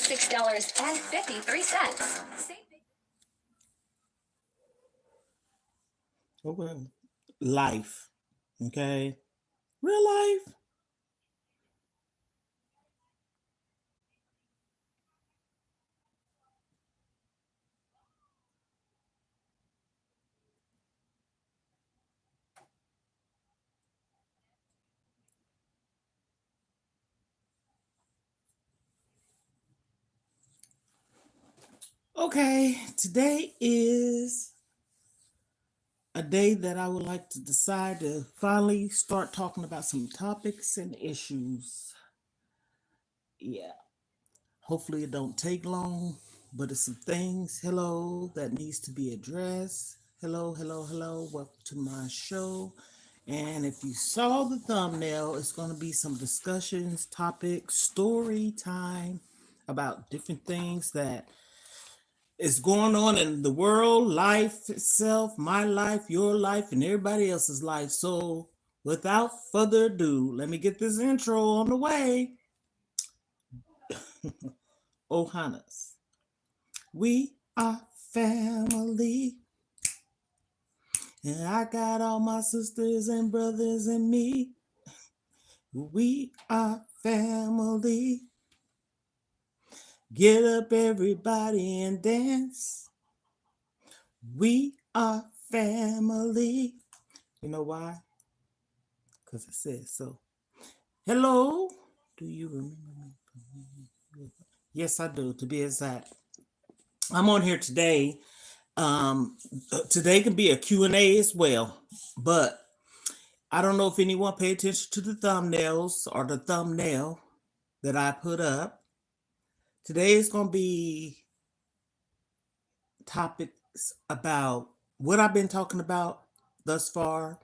$6.53. Okay. Life. Okay. Real life. Okay. Today is a day that I would like to decide to finally start talking about some topics and issues. Yeah. Hopefully it don't take long, but it's some things, hello, that needs to be addressed. Hello, hello, hello. Welcome to my show. And if you saw the thumbnail, it's going to be some discussions, topics, story time about different things that is going on in the world, life itself, my life, your life, and everybody else's life. So, without further ado, let me get this intro on the way. Ohanas. We are family. And I got all my sisters and brothers and me. We are family. Get up, everybody, and dance. We are family. You know why? Because I said so. Hello. Do you remember me? Yes, I do, to be exact. I'm on here today. Today can be a Q&A as well, but I don't know if anyone paid attention to the thumbnails or the thumbnail that I put up. Today is going to be topics about what I've been talking about thus far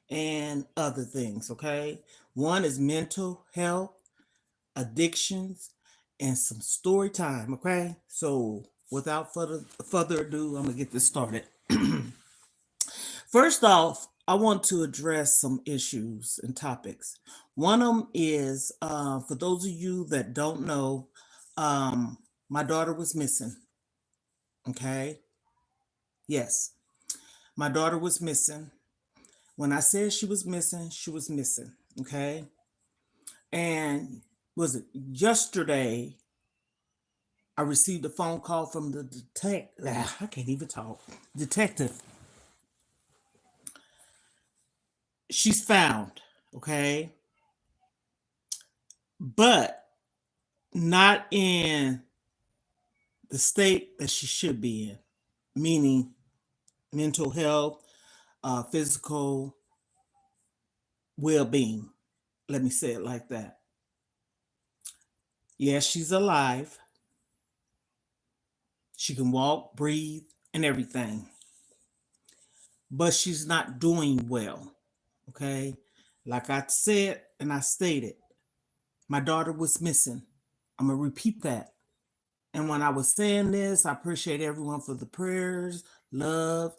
and other things, okay? One is mental health, addictions, and some story time, okay? So without further ado, I'm going to get this started. First off, I want to address some issues and topics. One of them is for those of you that don't know, my daughter was missing. Okay. Yes, my daughter was missing. When I said she was missing, she was missing. Okay. And was it yesterday? I received a phone call from the detective. I can't even talk. Detective. She's found. Okay. But not in the state that she should be in, meaning mental health, physical well being. Let me say it like that. Yes, she's alive. She can walk, breathe, and everything, but she's not doing well. Okay. Like I said and I stated, my daughter was missing. I'm going to repeat that. And when I was saying this, I appreciate everyone for the prayers, love,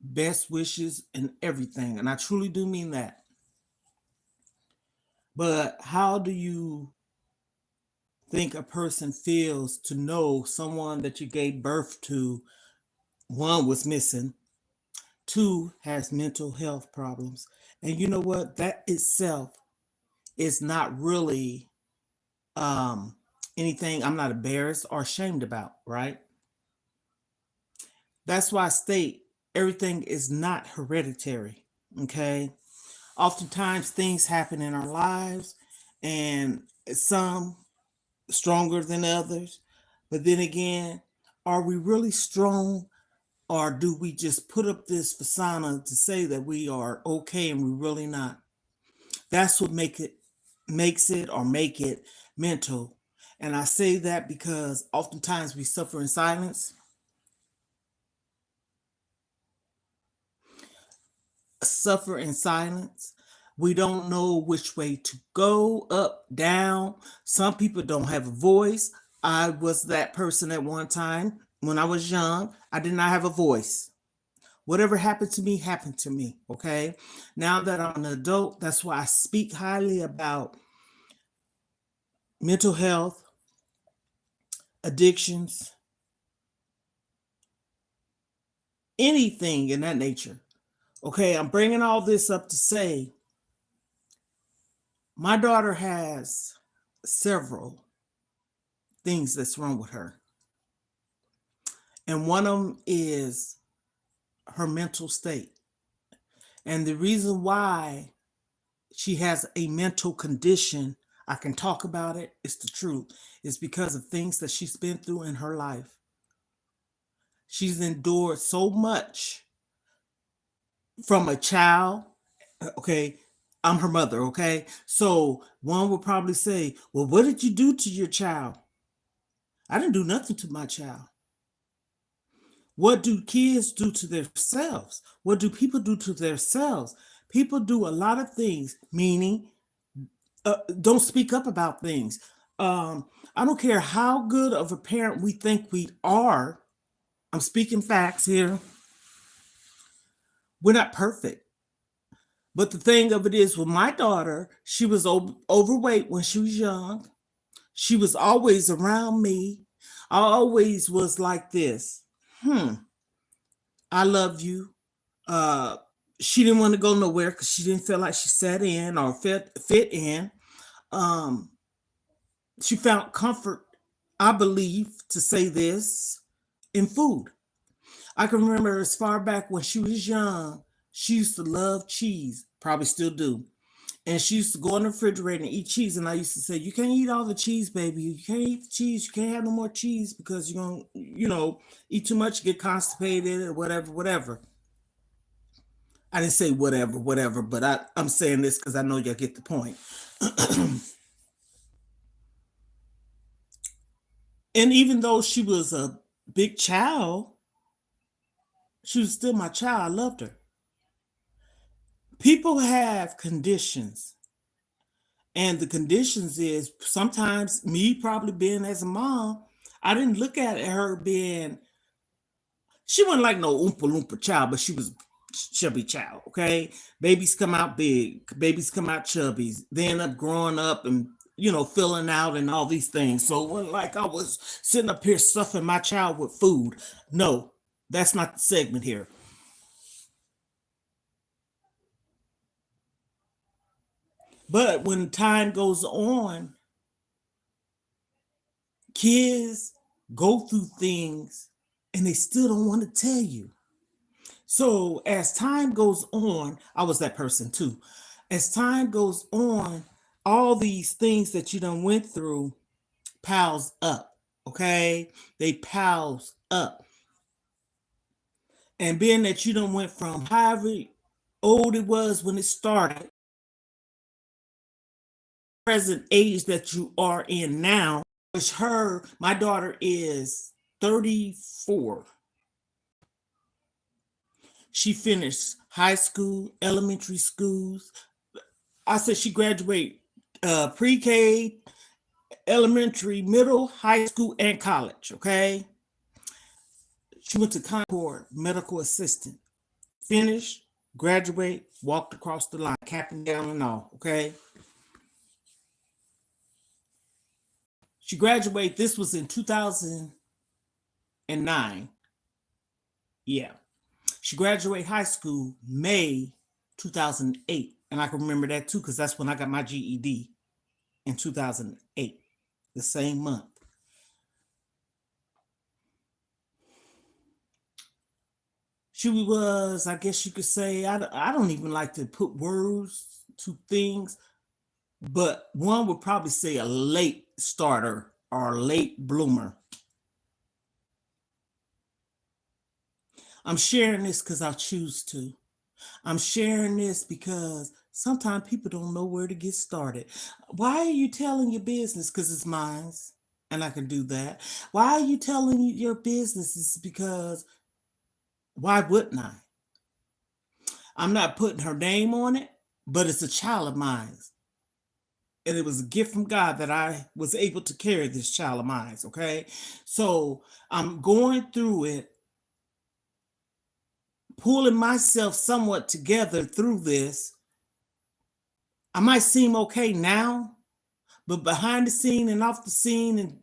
best wishes, and everything. And I truly do mean that. But how do you think a person feels to know someone that you gave birth to, one, was missing, two, has mental health problems? And you know what? That itself is not really um, anything I'm not embarrassed or ashamed about, right? That's why I state everything is not hereditary, okay? Oftentimes things happen in our lives, and some stronger than others. But then again, are we really strong, or do we just put up this facade to say that we are okay and we're really not? That's what makes it or make it mental. And I say that because oftentimes we suffer in silence. Suffer in silence. We don't know which way to go, up, down. Some people don't have a voice. I was that person at one time when I was young. I did not have a voice. Whatever happened to me. Okay. Now that I'm an adult, that's why I speak highly about mental health, addictions, anything in that nature. Okay, I'm bringing all this up to say my daughter has several things that's wrong with her. And one of them is her mental state. And the reason why she has a mental condition, I can talk about it, it's the truth, is because of things that she's been through in her life. She's endured so much from a child. Okay, I'm her mother, okay? So one would probably say, well, what did you do to your child? I didn't do nothing to my child. What do kids do to themselves? What do people do to themselves? People do a lot of things, meaning don't speak up about things. Um, I don't care how good of a parent we think we are. I'm speaking facts here. We're not perfect. But the thing of it is, with my daughter, she was overweight when she was young. She was always around me. I always was like this. I love you. Uh, she didn't want to go nowhere because she didn't feel like she sat in or fit in. Um, she found comfort, I believe, to say this, in food. I can remember as far back when she was young, she used to love cheese, probably still do. And she used to go in the refrigerator and eat cheese. And I used to say, you can't eat all the cheese, baby. You can't eat the cheese. You can't have no more cheese because you're going to, eat too much, get constipated or whatever, whatever. I didn't say whatever, whatever, but I'm saying this because I know you'll get the point. And even though she was a big child, she was still my child. I loved her. People have conditions. And the conditions is sometimes me probably being as a mom, I didn't look at her being, she wasn't like no oompa loompa child, but she was chubby child, okay? Babies come out big, babies come out chubby. They end up growing up and, filling out and all these things. So it wasn't like I was sitting up here stuffing my child with food. No, that's not the segment here. But when time goes on, kids go through things and they still don't want to tell you. So as time goes on, I was that person too. As time goes on, all these things that you done went through piles up. Okay, they piles up. And being that you done went from however old it was when it started, present age that you are in now, which my daughter is 34. She finished high school, elementary schools. I said she graduated pre-K, elementary, middle, high school, and college. Okay, she went to Concord, medical assistant. Finished, graduate, walked across the line, cap and gown and all. Okay, she graduated. This was in 2009. Yeah, she graduated high school May 2008, and I can remember that too because that's when I got my GED in 2008, the same month. She was, I guess you could say, I don't even like to put words to things, but one would probably say a late starter or a late bloomer. I'm sharing this because I choose to. I'm sharing this because sometimes people don't know where to get started. Why are you telling your business? Because it's mine and I can do that. Why are you telling your business? It's because why wouldn't I? I'm not putting her name on it, but it's a child of mine. And it was a gift from God that I was able to carry this child of mine. Okay. So I'm going through it, pulling myself somewhat together through this. I might seem okay now, but behind the scene and off the scene and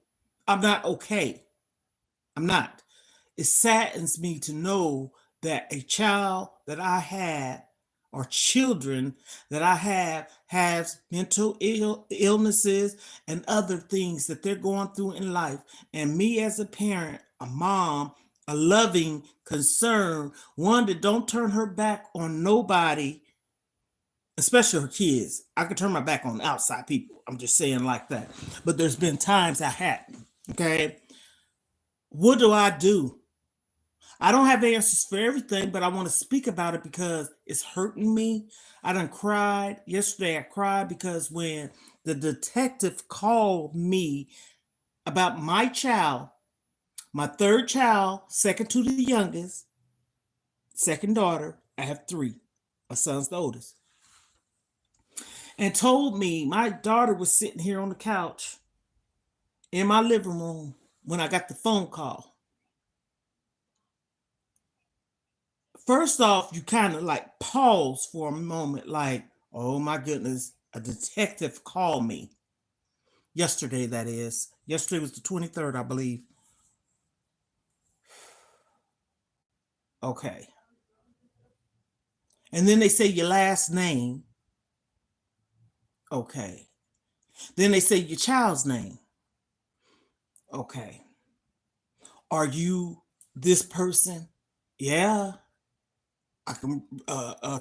I'm not okay. I'm not. It saddens me to know that a child that I had or children that I have has illnesses and other things that they're going through in life. And me as a parent, a mom, a loving, concern, one that don't turn her back on nobody, especially her kids. I could turn my back on outside people. I'm just saying like that. But there's been times I hadn't. Okay. What do I do? I don't have answers for everything, but I want to speak about it because it's hurting me. I done cried. Yesterday I cried because when the detective called me about my child, my third child, second to the youngest, second daughter, I have three. My son's the oldest. And told me my daughter was sitting here on the couch in my living room when I got the phone call. First off, you kind of like pause for a moment, like, oh my goodness, a detective called me yesterday, that is. Yesterday was the 23rd, I believe. Okay. And then they say your last name. Okay. Then they say your child's name. Okay. Are you this person? Yeah. I can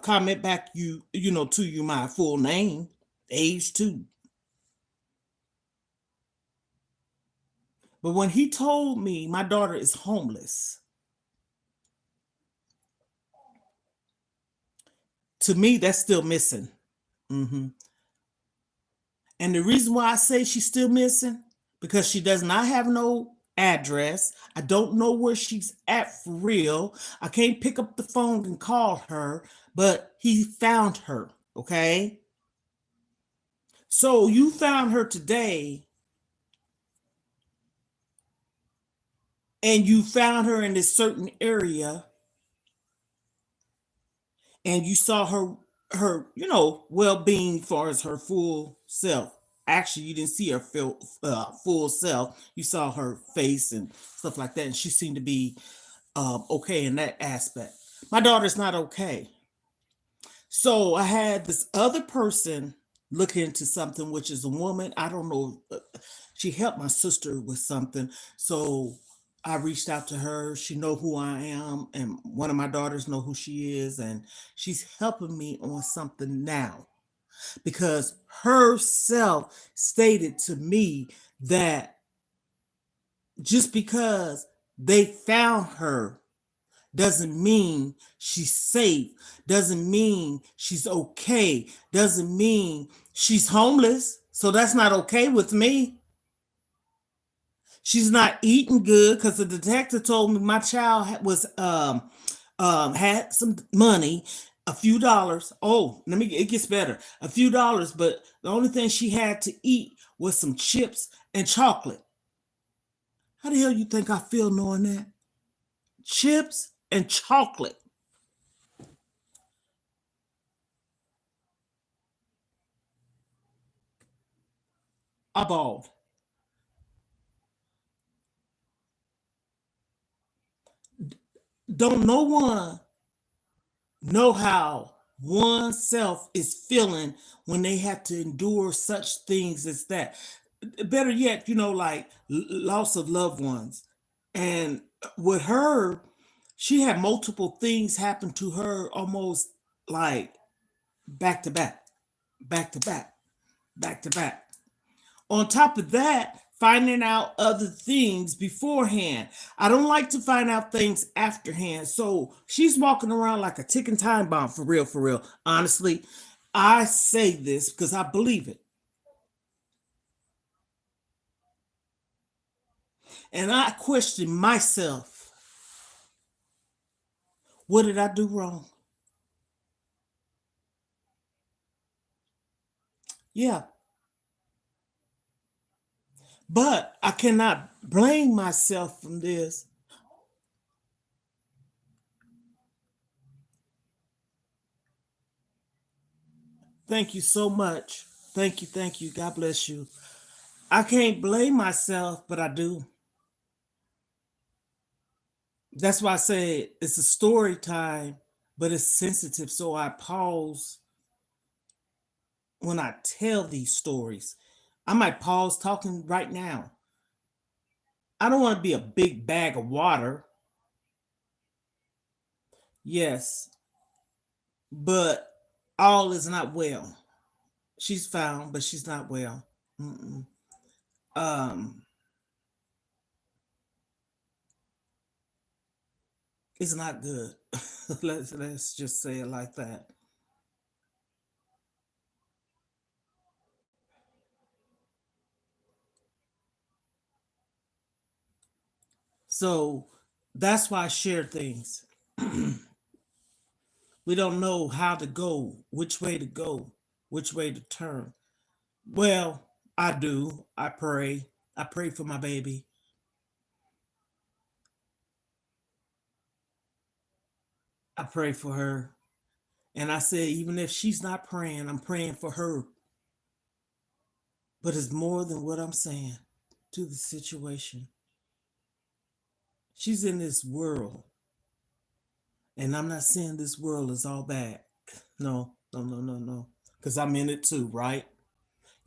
comment back to you my full name, age too. But when he told me my daughter is homeless, to me that's still missing. Hmm. And the reason why I say she's still missing, because she does not have no address. I don't know where she's at for real. I can't pick up the phone and call her, but he found her. Okay. So you found her today, and you found her in this certain area, and you saw her well-being as far as her full self. Actually, you didn't see her full self. You saw her face and stuff like that, and she seemed to be okay in that aspect. My daughter's not okay. So I had this other person look into something, which is a woman. I don't know. She helped my sister with something. So I reached out to her. She know who I am, and one of my daughters know who she is, and she's helping me on something now because herself stated to me that just because they found her doesn't mean she's safe, doesn't mean she's okay, doesn't mean she's homeless. So that's not okay with me. She's not eating good because the detective told me my child was had some money, a few dollars. Oh, it gets better. A few dollars, but the only thing she had to eat was some chips and chocolate. How the hell you think I feel knowing that? Chips and chocolate. I bawled. Don't no one know how oneself is feeling when they have to endure such things as that. Better yet, like loss of loved ones. And with her, she had multiple things happen to her almost like back to back, back to back, back to back. On top of that, finding out other things beforehand. I don't like to find out things afterhand. So she's walking around like a ticking time bomb for real, for real. Honestly, I say this because I believe it. And I question myself, what did I do wrong? Yeah, but I cannot blame myself from this. Thank you so much. Thank you. Thank you. God bless you. I can't blame myself, but I do. That's why I said it's a story time, but it's sensitive. So I pause when I tell these stories. I might pause talking right now. I don't want to be a big bag of water. Yes, but all is not well. She's found, but she's not well. Mm-mm. Um, it's not good. Let's just say it like that. So that's why I share things. We don't know how to go, which way to go, which way to turn. Well, I do. I pray. I pray for my baby. I pray for her. And I say, even if she's not praying, I'm praying for her. But it's more than what I'm saying to the situation. She's in this world. And I'm not saying this world is all bad. No, no, no, no, no. Because I'm in it too, right?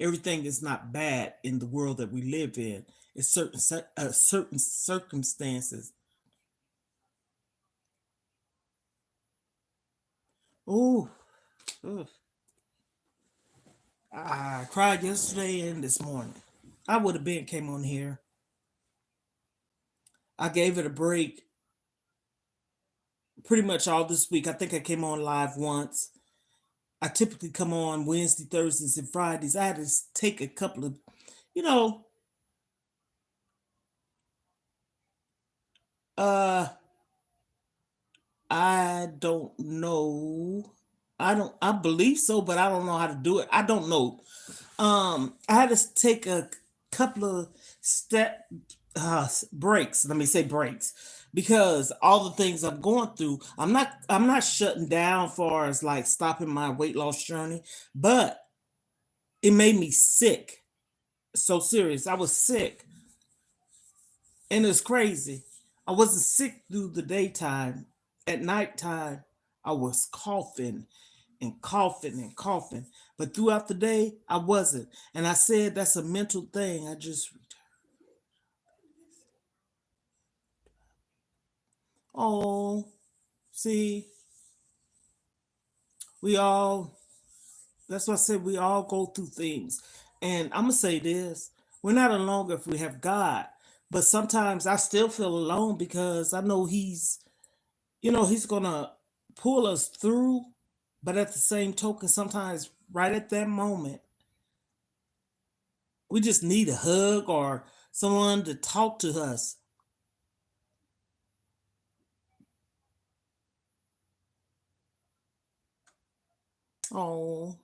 Everything is not bad in the world that we live in. It's certain circumstances. Oh, I cried yesterday and this morning. I would have been came on here. I gave it a break pretty much all this week. I think I came on live once. I typically come on Wednesday, Thursdays, and Fridays. I had to take a couple of, you know, uh, I don't know. I believe so, but I don't know how to do it. I don't know. I had to take a couple of step breaks. Let me say breaks because all the things I'm going through, I'm not shutting down far as like stopping my weight loss journey, but it made me sick. So serious. I was sick and it's crazy. I wasn't sick through the daytime. At nighttime, I was coughing and coughing and coughing. But throughout the day, I wasn't. And I said that's a mental thing. I just, oh, see, we all, that's what I said, we all go through things. And I'm going to say this, we're not alone if we have God. But sometimes I still feel alone because I know He's going to pull us through. But at the same token, sometimes right at that moment, we just need a hug or someone to talk to us. Oh,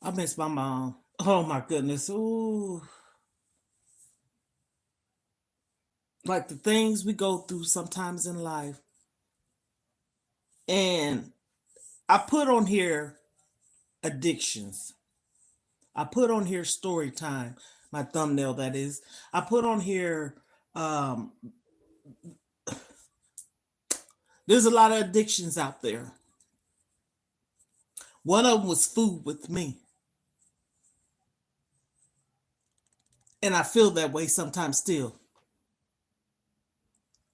I miss my mom. Oh my goodness. Ooh. Like the things we go through sometimes in life. And I put on here addictions. I put on here story time, my thumbnail that is. I put on here um there's a lot of addictions out there. One of them was food with me. And I feel that way sometimes still.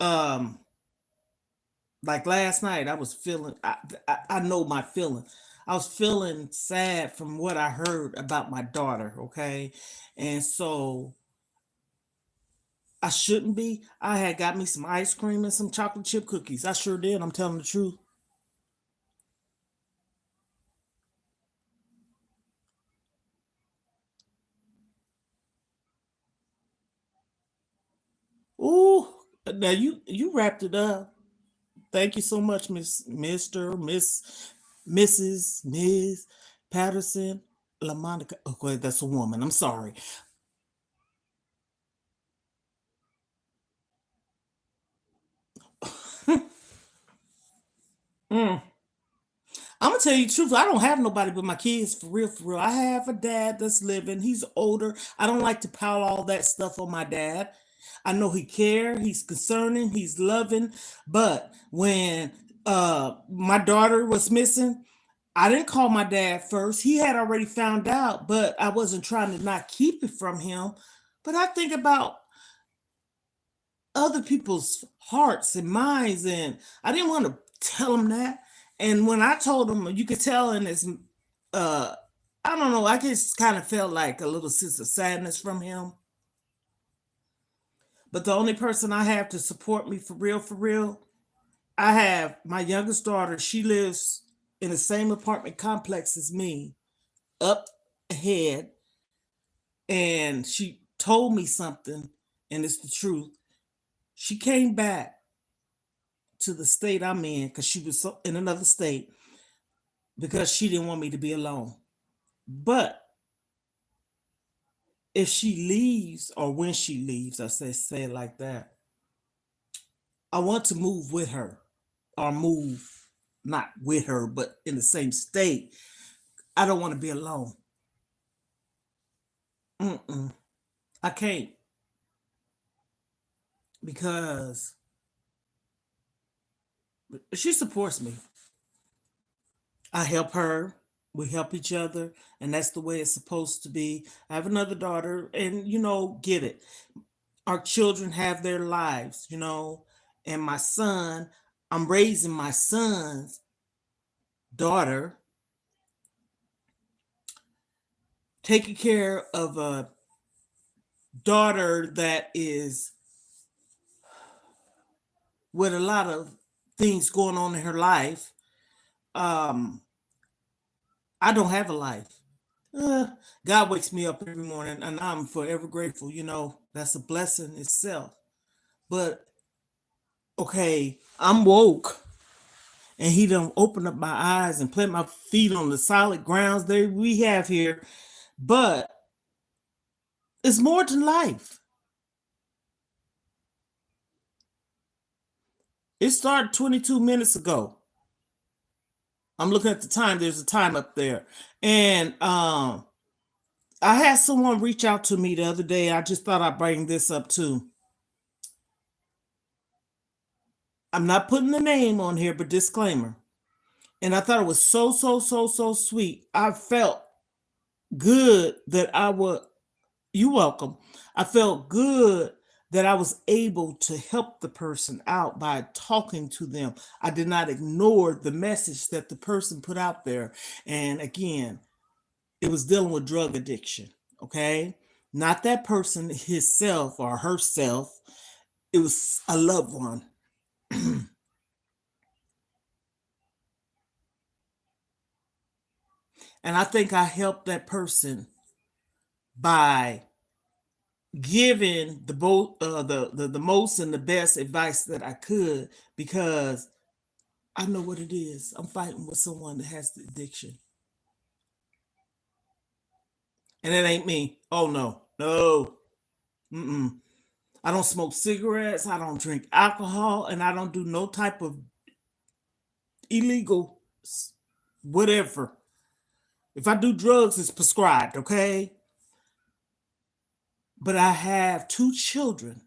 Um like last night I was feeling I know my feeling. I was feeling sad from what I heard about my daughter, okay? And so I shouldn't be. I had got me some ice cream and some chocolate chip cookies. I sure did. I'm telling the truth. Ooh, now you wrapped it up. Thank you so much, Mister, Mrs., Ms. Patterson, LaMonica. Okay, that's a woman. I'm sorry. Mm. I'm gonna tell you the truth. I don't have nobody but my kids for real, for real. I have a dad that's living. He's older. I don't like to pile all that stuff on my dad. I know he care. He's concerning. He's loving. But when my daughter was missing, I didn't call my dad first. He had already found out, but I wasn't trying to not keep it from him. But I think about other people's hearts and minds, and I didn't want to tell him that. And when I told him, you could tell in his, uh, I don't know, I just kind of felt like a little sense of sadness from him. But the only person I have to support me for real, I have my youngest daughter. She lives in the same apartment complex as me, up ahead, and she told me something, and it's the truth. She came back to the state I'm in because she was in another state because she didn't want me to be alone. But if she leaves or when she leaves, I say it like that, I want to move with her or move not with her, but in the same state. I don't want to be alone. Mm-mm. I can't because she supports me. I help her. We help each other, and that's the way it's supposed to be. I have another daughter, and get it. Our children have their lives, and my son, I'm raising my son's daughter, taking care of a daughter that is with a lot of things going on in her life. Um, I don't have a life. Uh, God wakes me up every morning, and I'm forever grateful. That's a blessing itself. But okay, I'm woke, and He done opened up my eyes and plant my feet on the solid grounds that we have here. But it's more to life. It started 22 minutes ago. I'm looking at the time. There's a time up there, and I had someone reach out to me the other day. I just thought I'd bring this up too. I'm not putting the name on here, but disclaimer. And I thought it was so, so, so, so sweet. I felt good that I would, you welcome. I felt good that I was able to help the person out by talking to them. I did not ignore the message that the person put out there. And again, it was dealing with drug addiction. Okay. Not that person himself or herself. It was a loved one. And I think I helped that person by giving the most and the best advice that I could because I know what it is. I'm fighting with someone that has the addiction, and it ain't me. Oh no, no, mm-mm. I don't smoke cigarettes. I don't drink alcohol, and I don't do no type of illegal whatever. If I do drugs, it's prescribed. Okay, but I have two children.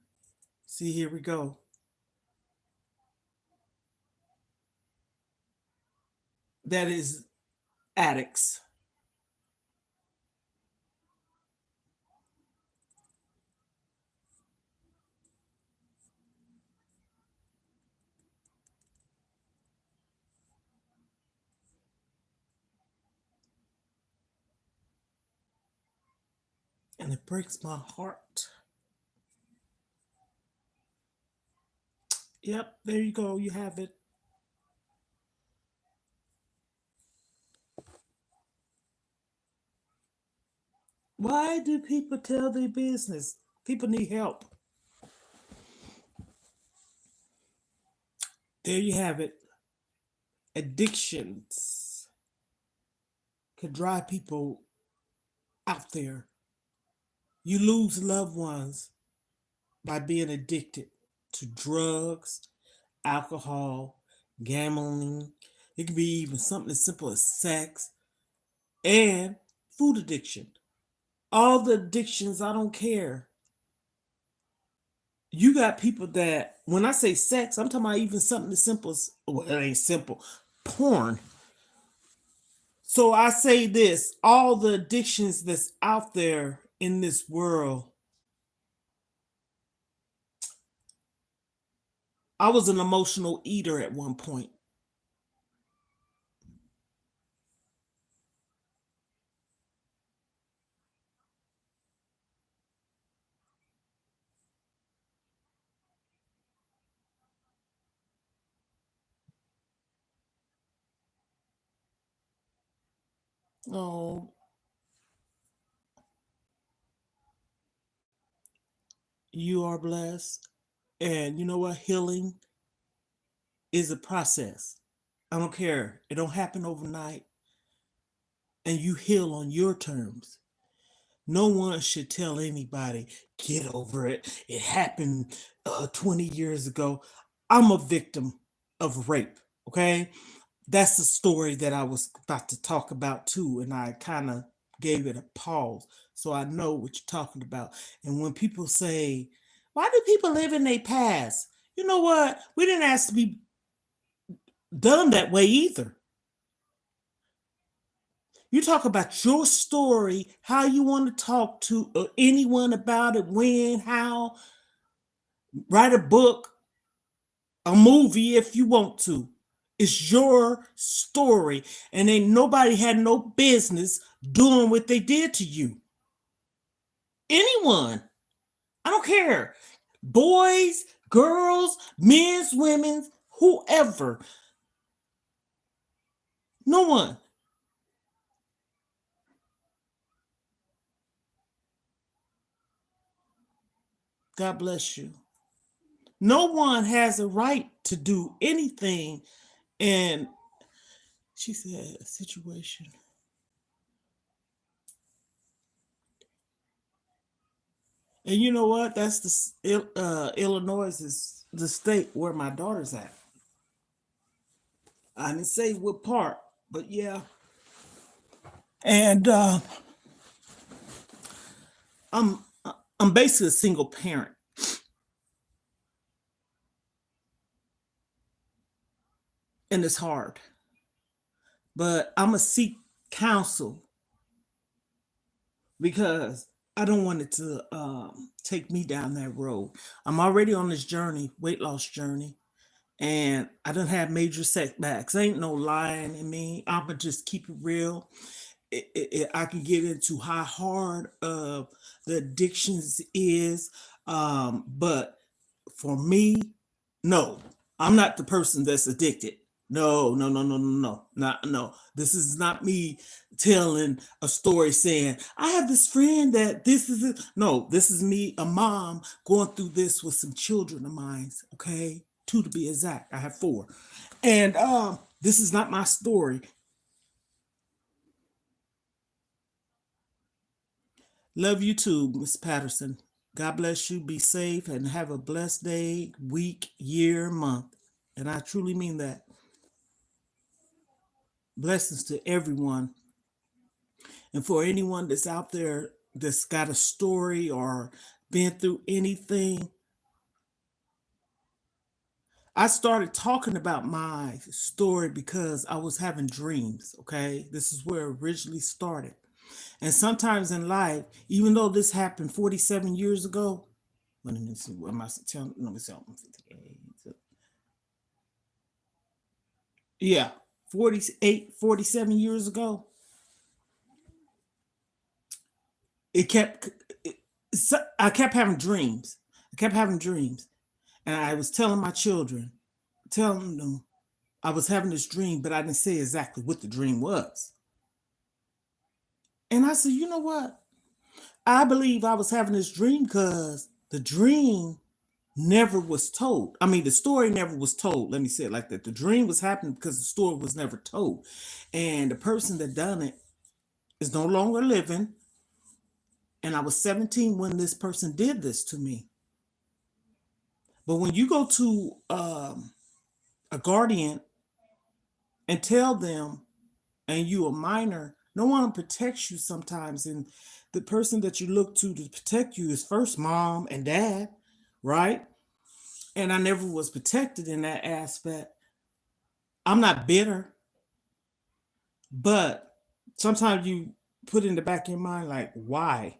See, here we go. That is addicts. And it breaks my heart. Yep, there you go. You have it. Why do people tell their business? People need help. There you have it. Addictions can drive people out there. You lose loved ones by being addicted to drugs, alcohol, gambling. It can be even something as simple as sex and food addiction. All the addictions, I don't care. You got people that, when I say sex, I'm talking about even something as simple as, well, it ain't simple, porn. So I say this, all the addictions that's out there in this world, I was an emotional eater at one point. Oh, you are blessed. And you know what? Healing is a process. I don't care. It don't happen overnight. And you heal on your terms. No one should tell anybody, get over it. It happened 20 years ago. I'm a victim of rape. Okay. That's the story that I was about to talk about too. And I kind of gave it a pause. So I know what you're talking about. And when people say, why do people live in their past? You know what? We didn't ask to be done that way either. You talk about your story, how you want to talk to anyone about it, when, how, write a book, a movie if you want to. It's your story. And ain't nobody had no business doing what they did to you. Anyone. I don't care. Boys, girls, men's, women's, whoever. No one. God bless you. No one has a right to do anything. And she said, a situation. And you know what? That's the Illinois is the state where my daughter's at. I didn't say what part, but yeah. And I'm I'm basically a single parent, and it's hard. But I'm gonna seek counsel because I don't want it to take me down that road. I'm already on this journey, weight loss journey, and I don't have major setbacks. Ain't no lying in me. I'ma just keep it real. I can get into how hard the addictions is, but for me, no, I'm not the person that's addicted. No, no, no, no, no, no, not no. This is not me telling a story saying I have this friend that this is it. No, this is me, a mom going through this with some children of mine. Okay, two to be exact. I have four, and this is not my story. Love you too, Miss Patterson. God bless you. Be safe and have a blessed day, week, year, month. And I truly mean that. Blessings to everyone. And for anyone that's out there that's got a story or been through anything, I started talking about my story because I was having dreams. Okay. This is where it originally started. And sometimes in life, even though this happened 47 years ago, let me see, what am I telling? Let me see, yeah, 48, 47 years ago, it kept, I kept having dreams. I kept having dreams. And I was telling my children, telling them I was having this dream, but I didn't say exactly what the dream was. And I said, you know what? I believe I was having this dream because the dream never was told. I mean, the story never was told. Let me say it like that. The dream was happening because the story was never told. And the person that done it is no longer living. And I was 17 when this person did this to me. But when you go to a guardian and tell them, and you a minor, no one protects you sometimes. And the person that you look to protect you is first mom and dad, right? And I never was protected in that aspect. I'm not bitter, but sometimes you put in the back of your mind, like, why?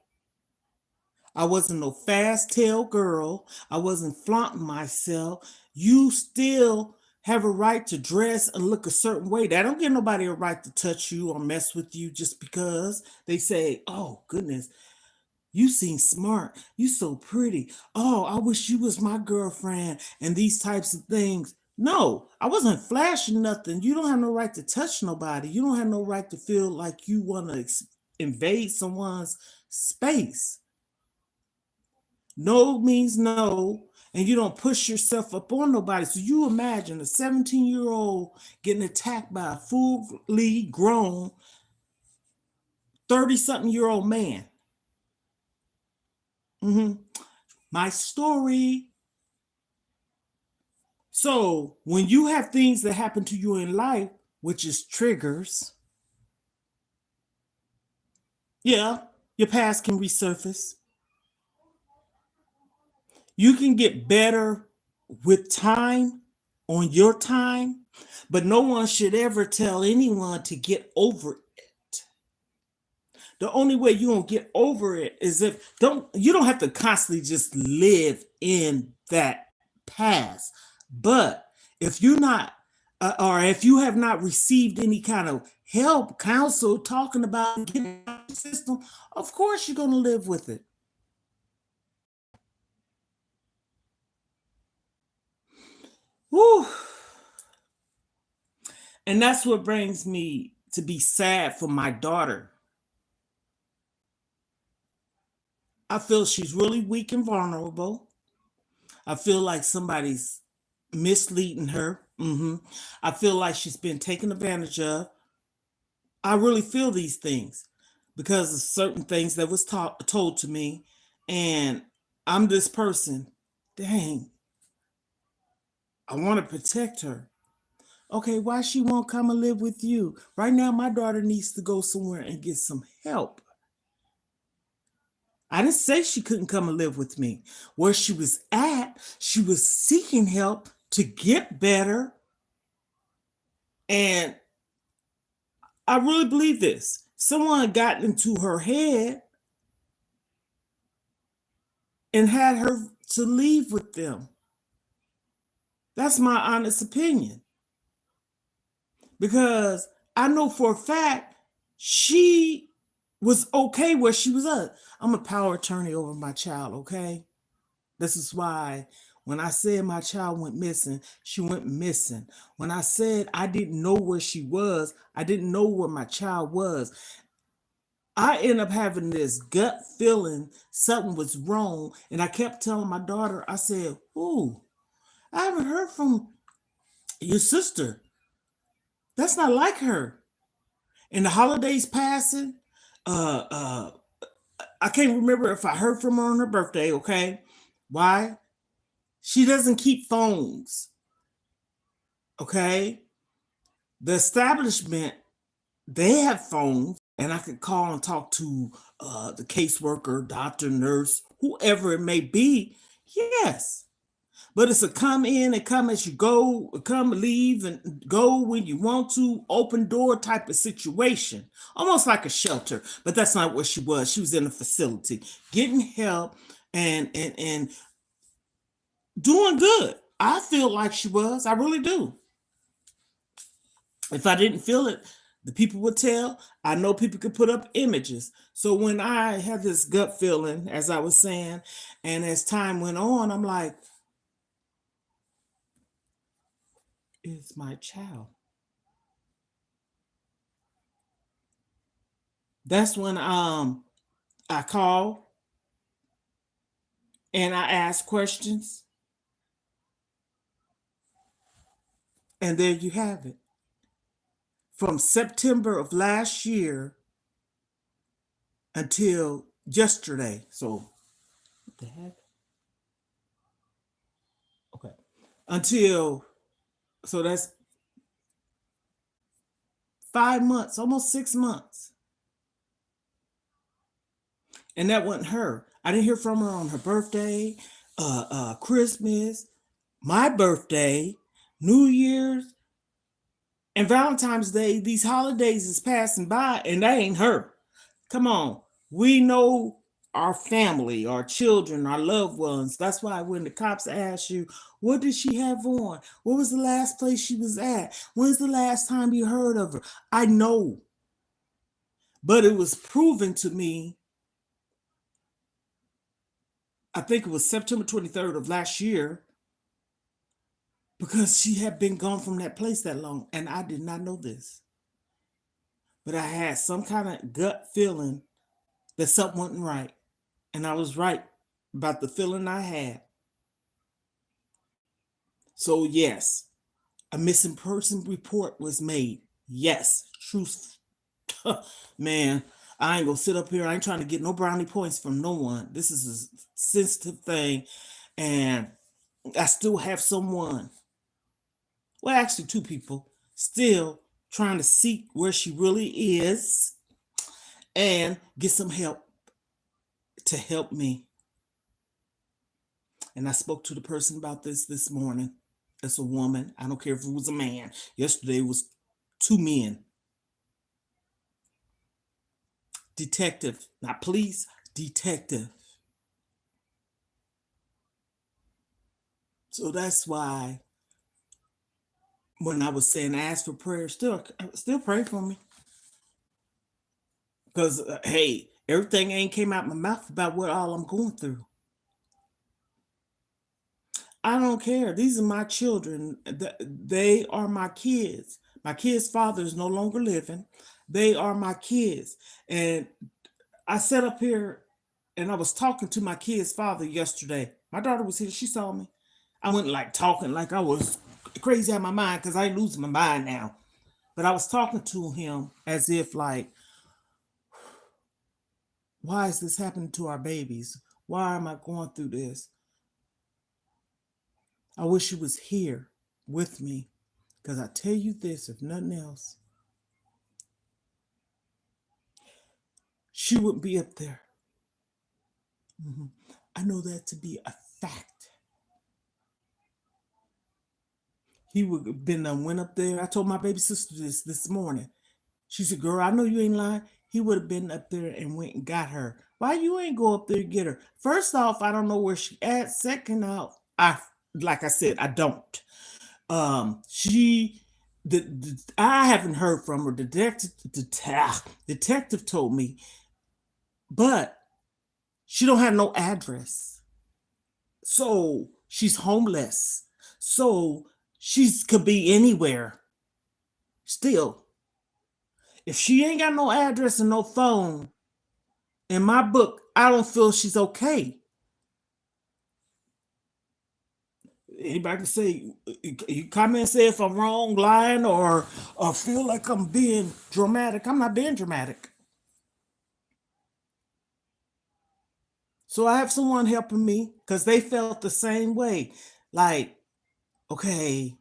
I wasn't no fast tail girl. I wasn't flaunting myself. You still have a right to dress and look a certain way. That don't give nobody a right to touch you or mess with you just because they say, oh goodness, you seem smart. You so pretty. Oh, I wish you was my girlfriend and these types of things. No, I wasn't flashing nothing. You don't have no right to touch nobody. You don't have no right to feel like you want to invade someone's space. No means no, and you don't push yourself up on nobody. So you imagine a 17-year-old getting attacked by a fully grown 30-something-year-old man. Mm-hmm. My story. So when you have things that happen to you in life, which is triggers, yeah, your past can resurface. You can get better with time, on your time, but no one should ever tell anyone to get over it. The only way you don't get over it is if you don't have to constantly just live in that past. But if you're not or if you have not received any kind of help, counsel, talking about getting out of the system, of course you're going to live with it. Whew. And that's what brings me to be sad for my daughter. I feel she's really weak and vulnerable. I feel like somebody's misleading her. I feel like she's been taken advantage of. I really feel these things because of certain things that was told to me. And I'm this person. Dang, I want to protect her. Okay, why she won't come and live with you? Right now, my daughter needs to go somewhere and get some help. I didn't say she couldn't come and live with me. Where she was at, she was seeking help to get better. And I really believe this. Someone got into her head and had her to leave with them. That's my honest opinion. Because I know for a fact she was okay where she was at. I'm a power attorney over my child, okay? This is why when I said my child went missing, she went missing. When I said I didn't know where she was, I didn't know where my child was. I ended up having this gut feeling something was wrong. And I kept telling my daughter, I said, ooh, I haven't heard from your sister. That's not like her. And the holidays passing, uh, uh, I can't remember if I heard from her on her birthday, okay? Why? She doesn't keep phones, okay? The establishment, they have phones, and I could call and talk to the caseworker, doctor, nurse, whoever it may be. Yes. But it's a come in and come as you go, come leave and go when you want to, open door type of situation, almost like a shelter. But that's not what she was. She was in a facility, getting help and doing good. I feel like she was. I really do. If I didn't feel it, the people would tell. I know people could put up images. So when I had this gut feeling, as I was saying, and as time went on, I'm like, it's my child. That's when I called and I asked questions, and there you have it. From September of last year until yesterday. So what the heck? Okay. Until so that's 5 months, almost 6 months. And that wasn't her. I didn't hear from her on her birthday, Christmas, my birthday, New Year's, and Valentine's Day. These holidays is passing by, and that ain't her. Come on. We know our family, our children, our loved ones. That's why when the cops ask you, what did she have on? What was the last place she was at? When's the last time you heard of her? I know. But it was proven to me, I think it was September 23rd of last year, because she had been gone from that place that long. And I did not know this. But I had some kind of gut feeling that something wasn't right. And I was right about the feeling I had. So, yes, a missing person report was made. Yes, truth. Man, I ain't gonna sit up here. I ain't trying to get no brownie points from no one. This is a sensitive thing. And I still have someone, well, actually, two people, still trying to seek where she really is and get some help to help me. And I spoke to the person about this morning. It's a woman. I don't care if it was a man. Yesterday it was two men. Detective, not police, detective. So that's why when I was saying ask for prayer, still pray for me. Because, hey, everything ain't came out my mouth about what all I'm going through. I don't care. These are my children. They are my kids. My kids' father is no longer living. They are my kids. And I sat up here and I was talking to my kid's father yesterday. My daughter was here. She saw me. I went like talking like I was crazy out of my mind because I ain't losing my mind now. But I was talking to him as if like, why is this happening to our babies? Why am I going through this? I wish you was here with me. Because I tell you this, if nothing else, she wouldn't be up there. Mhm. I know that to be a fact. He would have been went up there. I told my baby sister this morning. She said, "Girl, I know you ain't lying." He would have been up there and went and got her. Why you ain't go up there and get her? First off, I don't know where she at. Second off, I like I said, I don't. She I haven't heard from her. Detective told me, but she don't have no address. So she's homeless. So she's could be anywhere. Still, if she ain't got no address and no phone, in my book, I don't feel she's okay. Anybody can say, you comment and say if I'm wrong, lying, or feel like I'm being dramatic. I'm not being dramatic. So I have someone helping me because they felt the same way. Like, okay,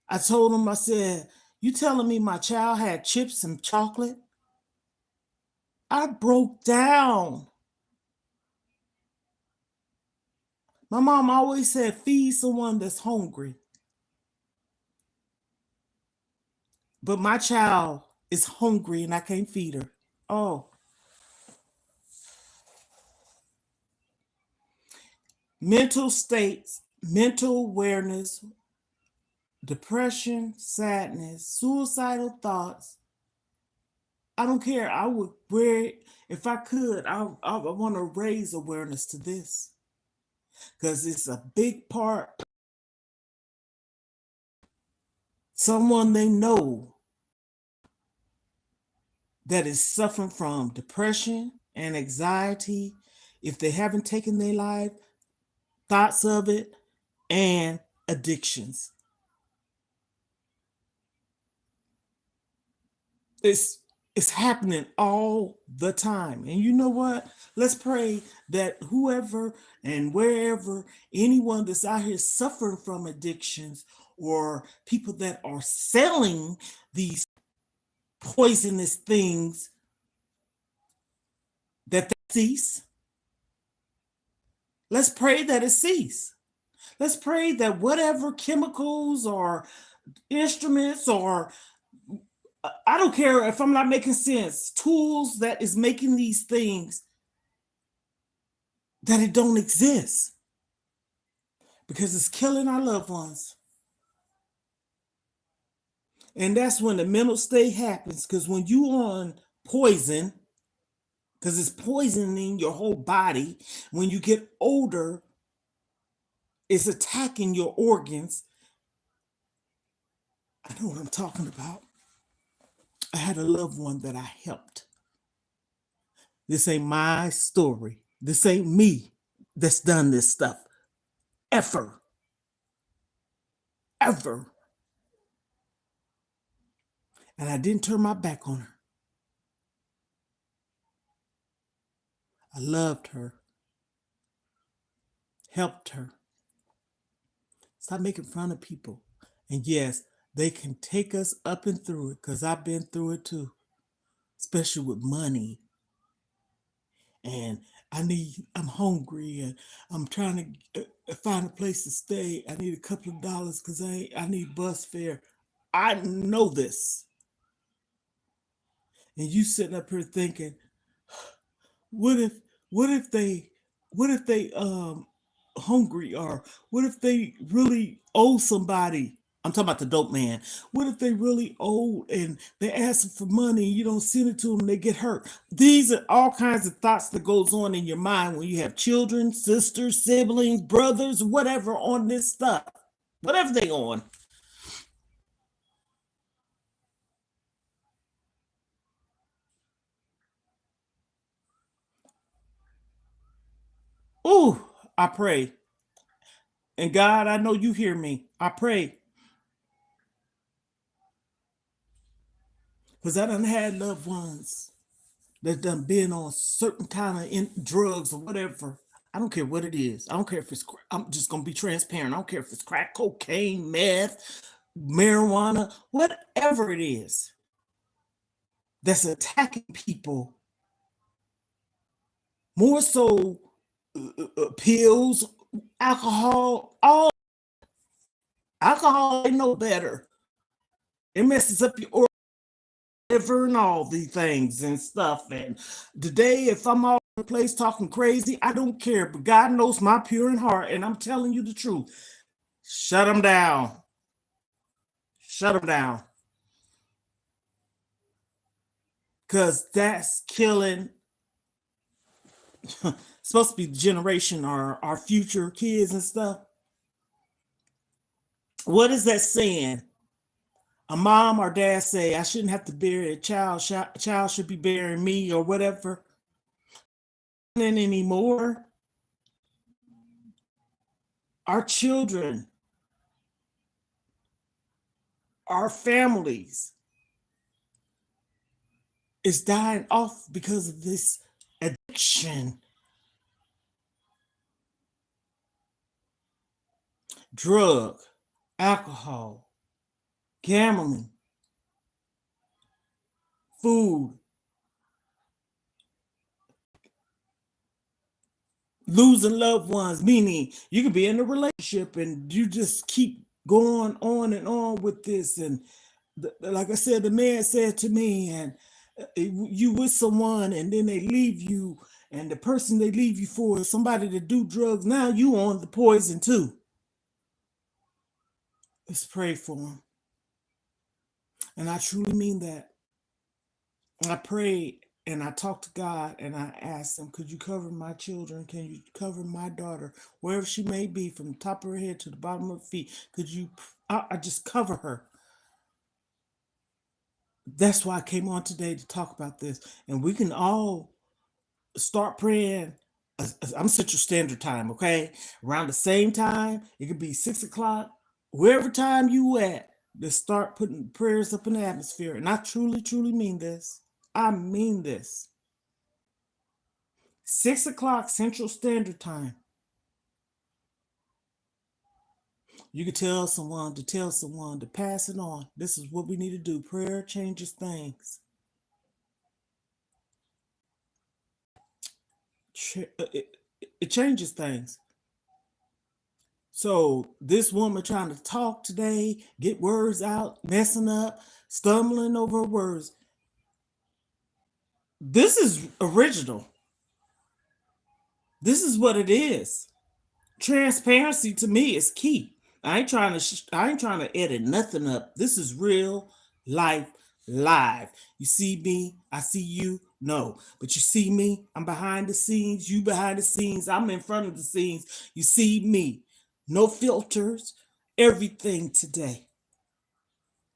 I told them, I said, you telling me my child had chips and chocolate? I broke down. My mom always said, feed someone that's hungry. But my child is hungry and I can't feed her. Oh, mental states, mental awareness, depression, sadness, suicidal thoughts. I don't care. I would wear, if I could, I want to raise awareness to this because it's a big part. Someone they know that is suffering from depression and anxiety, if they haven't taken their life, thoughts of it, and addictions. It's it's happening all the time. And you know what? Let's pray that whoever and wherever anyone that's out here suffering from addictions or people that are selling these poisonous things, that they cease. Let's pray that it cease. Let's pray that whatever chemicals or instruments or I don't care if I'm not making sense, tools that is making these things, that it don't exist because it's killing our loved ones. And that's when the mental state happens, because when you on poison, because it's poisoning your whole body, when you get older, it's attacking your organs. I know what I'm talking about. I had a loved one that I helped. This ain't my story. This ain't me that's done this stuff. Ever. Ever. And I didn't turn my back on her. I loved her. Helped her. Stop making fun of people. And yes, they can take us up and through it, because I've been through it too, especially with money. And I'm hungry and I'm trying to find a place to stay. I need a couple of dollars because I need bus fare. I know this. And you sitting up here thinking, what if what if they hungry, or what if they really owe somebody? I'm talking about the dope man. What if they really owe and they ask for money and you don't send it to them and they get hurt? These are all kinds of thoughts that goes on in your mind when you have children, sisters, siblings, brothers, whatever on this stuff. Whatever they on. Ooh, I pray. And God, I know you hear me. I pray. Because I done had loved ones that done been on certain kind of drugs or whatever. I don't care what it is. I don't care if it's, I'm just going to be transparent. I don't care if it's crack, cocaine, meth, marijuana, whatever it is that's attacking people. More so pills, alcohol, all alcohol ain't no better. It messes up your liver and all these things and stuff. And today, if I'm all over the place talking crazy, I don't care. But God knows my pure in heart, and I'm telling you the truth. Shut them down. Shut them down. Because that's killing. Supposed to be the generation, our future kids and stuff. What is that saying? A mom or dad say, I shouldn't have to bury a child. Child should be burying me or whatever. Anymore. Our children, our families is dying off because of this addiction. Drug, alcohol, gambling, food, losing loved ones, meaning you could be in a relationship and you just keep going on and on with this. And like I said, the man said to me, and you with someone and then they leave you, and the person they leave you for is somebody to do drugs. Now you on the poison too. Let's pray for them. And I truly mean that. I prayed and I talked to God and I asked him, could you cover my children? Can you cover my daughter, wherever she may be, from the top of her head to the bottom of her feet? Could you, I just cover her. That's why I came on today to talk about this. And we can all start praying. I'm Central Standard Time, okay? Around the same time, it could be 6 o'clock, wherever time you at, to start putting prayers up in the atmosphere. And I truly, truly mean this. I mean this. 6 o'clock Central Standard Time. You can tell someone to pass it on. This is what we need to do. Prayer changes things. It changes things. So this woman trying to talk today, get words out, messing up, stumbling over words. This is original. This is what it is. Transparency to me is key. I ain't trying to edit nothing up. This is real life live. You see me, I see you. No, but you see me, I'm behind the scenes, you behind the scenes, I'm in front of the scenes. You see me. No filters, everything today.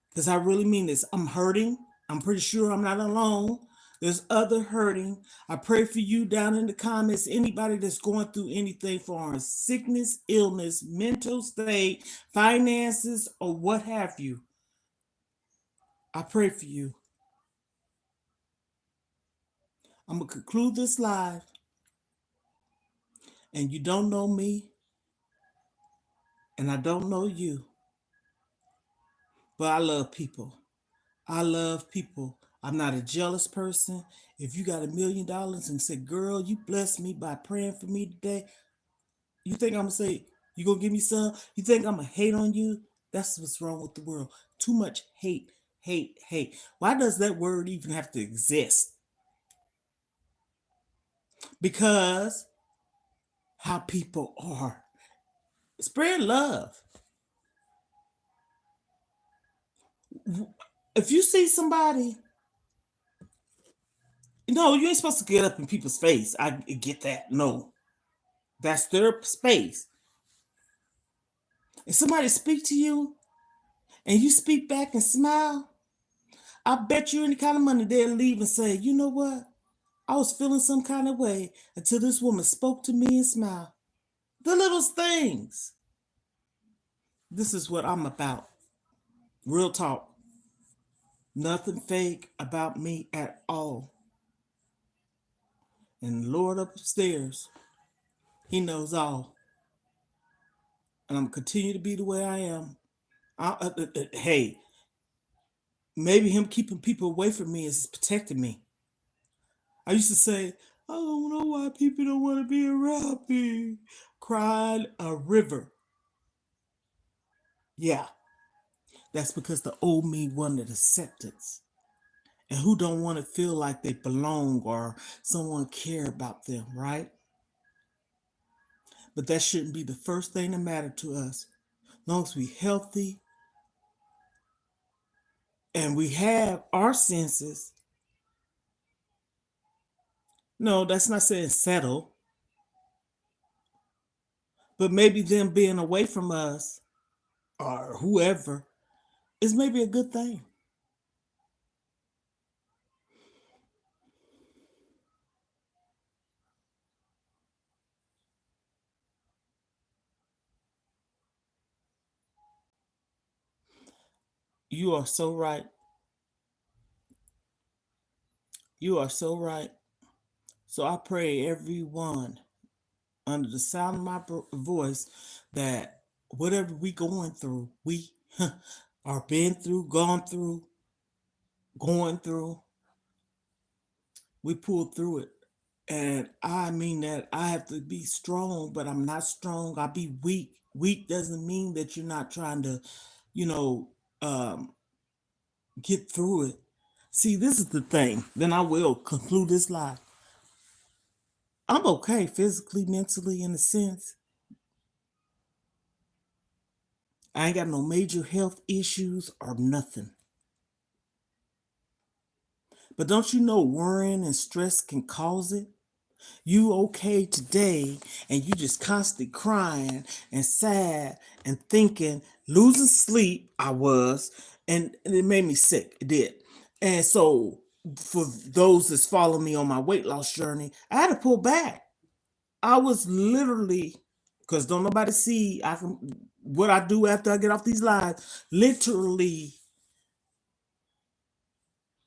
Because I really mean this. I'm hurting. I'm pretty sure I'm not alone. There's other hurting. I pray for you down in the comments. Anybody that's going through anything for sickness, illness, mental state, finances, or what have you. I pray for you. I'm going to conclude this live. And you don't know me. And I don't know you. But I love people. I love people. I'm not a jealous person. If you got $1 million and say, girl, you blessed me by praying for me today, you think I'm going to say, you going to give me some? You think I'm going to hate on you? That's what's wrong with the world. Too much hate, hate, hate. Why does that word even have to exist? Because how people are. Spread love. If you see somebody, no, you ain't supposed to get up in people's face. I get that. No. That's their space. If somebody speak to you and you speak back and smile, I bet you any kind of money they'll leave and say, you know what? I was feeling some kind of way until this woman spoke to me and smiled. The little things. This is what I'm about. Real talk. Nothing fake about me at all. And Lord upstairs, He knows all. And I'm going to continue to be the way I am. Hey, maybe Him keeping people away from me is protecting me. I used to say, I don't know why people don't want to be around me. Cried a river. Yeah, that's because the old me wanted acceptance. And who don't want to feel like they belong or someone care about them, right? But that shouldn't be the first thing that matter to us. As long as we healthy and we have our senses. No, that's not saying settle. But maybe them being away from us or whoever is maybe a good thing. You are so right. You are so right. So I pray everyone under the sound of my voice that whatever we going through, we are been through, gone through, going through, we pull through it. And I mean that I have to be strong, but I'm not strong. I be weak. Weak doesn't mean that you're not trying to, you know, um, get through it. See, this is the thing. Then I will conclude this live. I'm okay physically, mentally, in a sense. I ain't got no major health issues or nothing. But don't you know worrying and stress can cause it? You okay today and you just constantly crying and sad and thinking, losing sleep, I was, and it made me sick. It did. And so for those that's following me on my weight loss journey, I had to pull back. I was literally, because don't nobody see what I do after I get off these lives, literally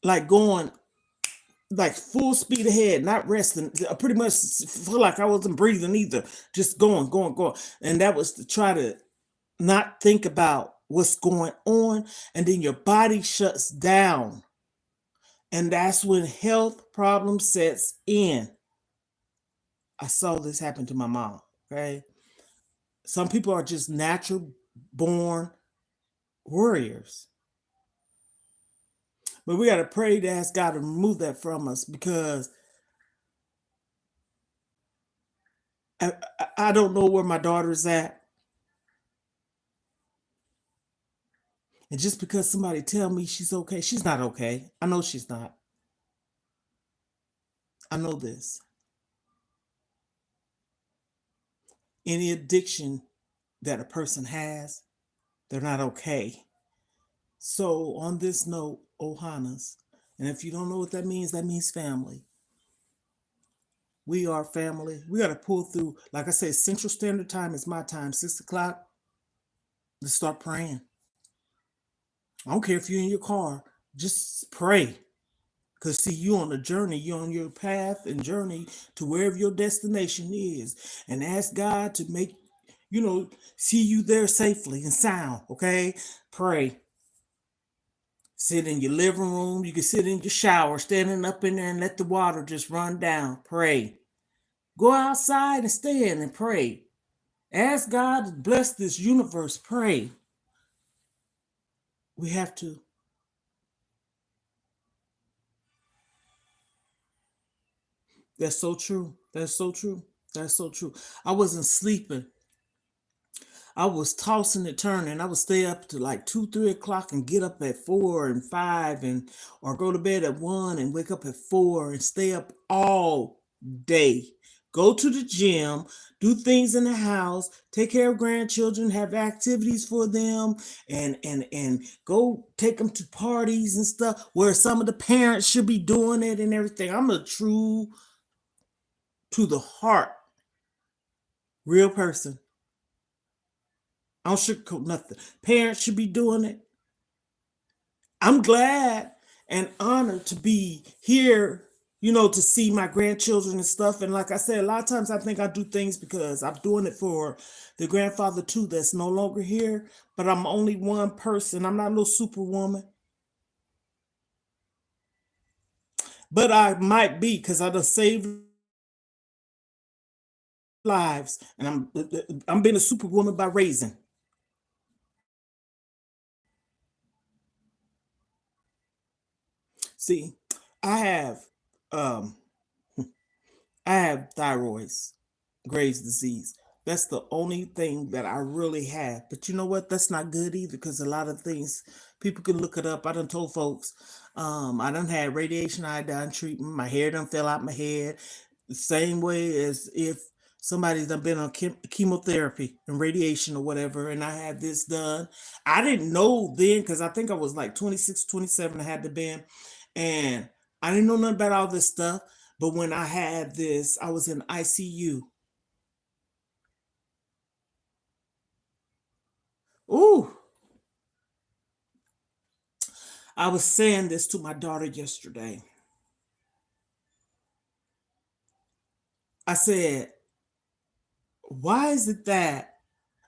like going like full speed ahead, not resting. I pretty much feel like I wasn't breathing either. Just going, going, going. And that was to try to not think about what's going on, and then your body shuts down. And that's when health problems sets in. I saw this happen to my mom. Okay. Some people are just natural born warriors. But we got to pray to ask God to remove that from us because I don't know where my daughter's at. And just because somebody tell me she's okay, she's not okay. I know she's not. I know this. Any addiction that a person has, they're not okay. So on this note, Ohanas, and if you don't know what that means family. We are family. We got to pull through. Like I said, Central Standard Time is my time, 6 o'clock. Let's start praying. I don't care if you're in your car, just pray. Because, see, you on a journey, you're on your path and journey to wherever your destination is. And ask God to make, see you there safely and sound, okay? Pray. Sit in your living room. You can sit in your shower, standing up in there and let the water just run down. Pray. Go outside and stand and pray. Ask God to bless this universe. Pray. We have to. That's so true. That's so true. That's so true. I wasn't sleeping. I was tossing and turning. I would stay up to like 2, 3 o'clock and get up at 4 and 5 and or go to bed at 1 and wake up at 4 and stay up all day. Go to the gym, do things in the house, take care of grandchildren, have activities for them, and go take them to parties and stuff where some of the parents should be doing it and everything. I'm a true to the heart real person. I don't sugarcoat nothing. Parents should be doing it. I'm glad and honored to be here, to see my grandchildren and stuff. And like I said, a lot of times I think I do things because I'm doing it for the grandfather too that's no longer here. But I'm only one person. I'm not no superwoman. But I might be because I done saved lives. And I'm being a superwoman by raising. See, I have um I have thyroids, Graves' disease. That's the only thing that I really have. But you know what? That's not good either because a lot of things people can look it up. I done told folks, I done had radiation iodine treatment. My hair done fell out my head. The same way as if somebody's done been on chemotherapy and radiation or whatever, and I had this done. I didn't know then because I think I was like 26, 27. I had the been, and I didn't know nothing about all this stuff. But when I had this, I was in ICU. Ooh, I was saying this to my daughter yesterday. I said, why is it that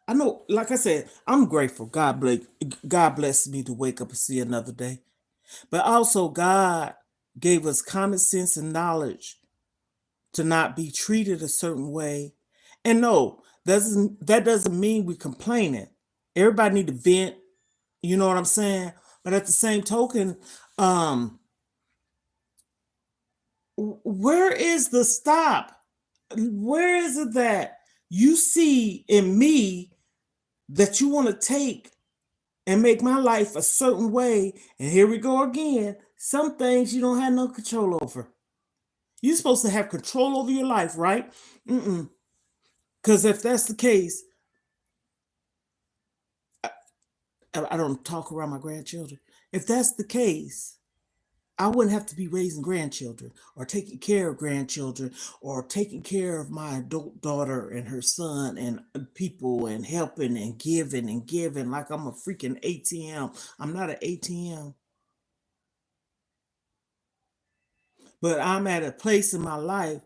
I know, like I said, I'm grateful. God bless me to wake up and see another day. But also God gave us common sense and knowledge to not be treated a certain way. And no, that doesn't mean we're complaining. Everybody need to vent, you know what I'm saying? But at the same token, um, where is the stop? Where is it that you see in me that you want to take and make my life a certain way? And here we go again. Some things you don't have no control over. You're supposed to have control over your life, right? Mm-mm. Because if that's the case, I don't talk around my grandchildren. If that's the case, I wouldn't have to be raising grandchildren or taking care of grandchildren or taking care of my adult daughter and her son and people and helping and giving like I'm a freaking ATM. I'm not an ATM, but I'm at a place in my life.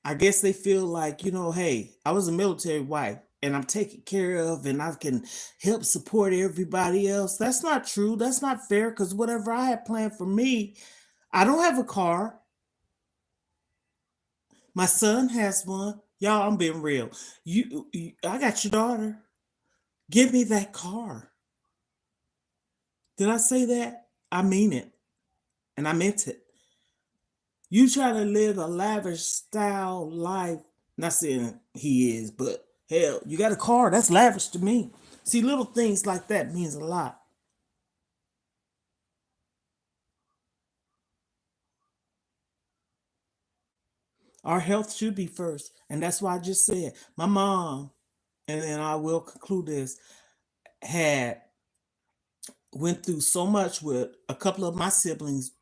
I guess they feel like, hey, I was a military wife and I'm taken care of and I can help support everybody else. That's not true. That's not fair because whatever I had planned for me, I don't have a car. My son has one. Y'all, I'm being real. I got your daughter. Give me that car. Did I say that? I mean it. And I meant it. You try to live a lavish style life. Not saying he is, but hell, you got a car. That's lavish to me. See, little things like that means a lot. Our health should be first. And that's why I just said my mom, and then I will conclude this, had went through so much with a couple of my siblings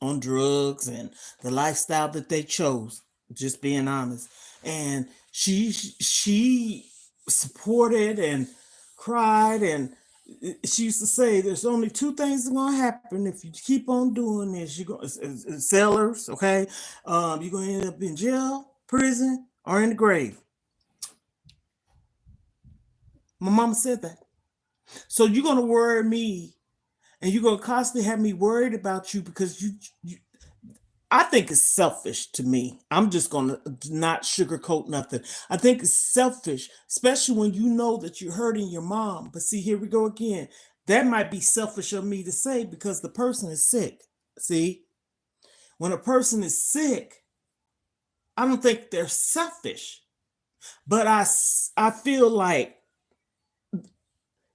on drugs and the lifestyle that they chose, just being honest. And she supported and cried, and she used to say there's only two things that are going to happen if you keep on doing this. You're going to sellers, okay? You're going to end up in jail, prison, or in the grave. My mama said that. So you're going to worry me, and you're gonna constantly have me worried about you because you I think it's selfish to me. I'm just gonna not sugarcoat nothing. I think it's selfish, especially when you know that you're hurting your mom. But see, here we go again. That might be selfish of me to say because the person is sick. See, when a person is sick, I don't think they're selfish. But I feel like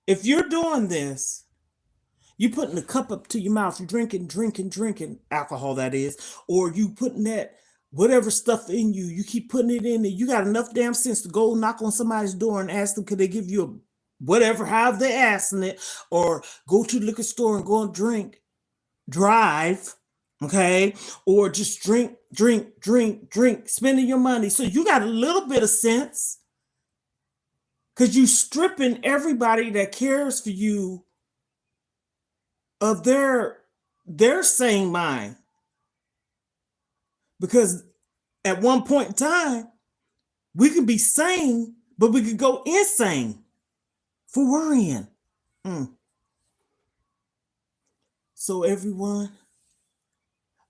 if you're doing this, you putting the cup up to your mouth, you drinking alcohol, that is, or you putting that whatever stuff in you, you keep putting it in there. You got enough damn sense to go knock on somebody's door and ask them, could they give you a whatever, however they asking it, or go to the liquor store and go and drive, okay, or just drink, spending your money. So you got a little bit of sense because you stripping everybody that cares for you of their sane mind, because at one point in time we can be sane but we could go insane for worrying. Mm. So everyone,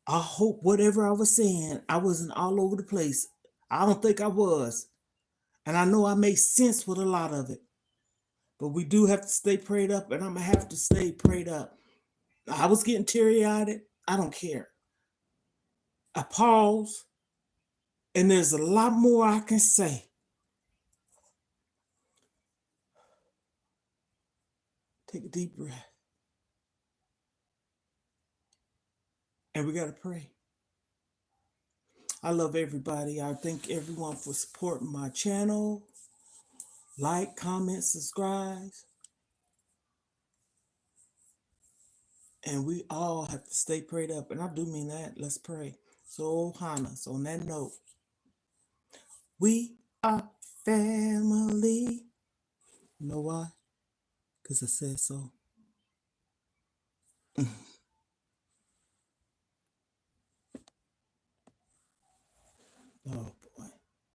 I hope whatever I was saying, I wasn't all over the place. I don't think I was, and I know I made sense with a lot of it, but we do have to stay prayed up, and I'm gonna have to stay prayed up. I was getting teary-eyed. I don't care. I pause, and there's a lot more I can say. Take a deep breath. And we got to pray. I love everybody. I thank everyone for supporting my channel. Like, comment, subscribe. And we all have to stay prayed up. And I do mean that. Let's pray. So, Hannah, so on that note, we are family. You know why? Because I said so. Oh.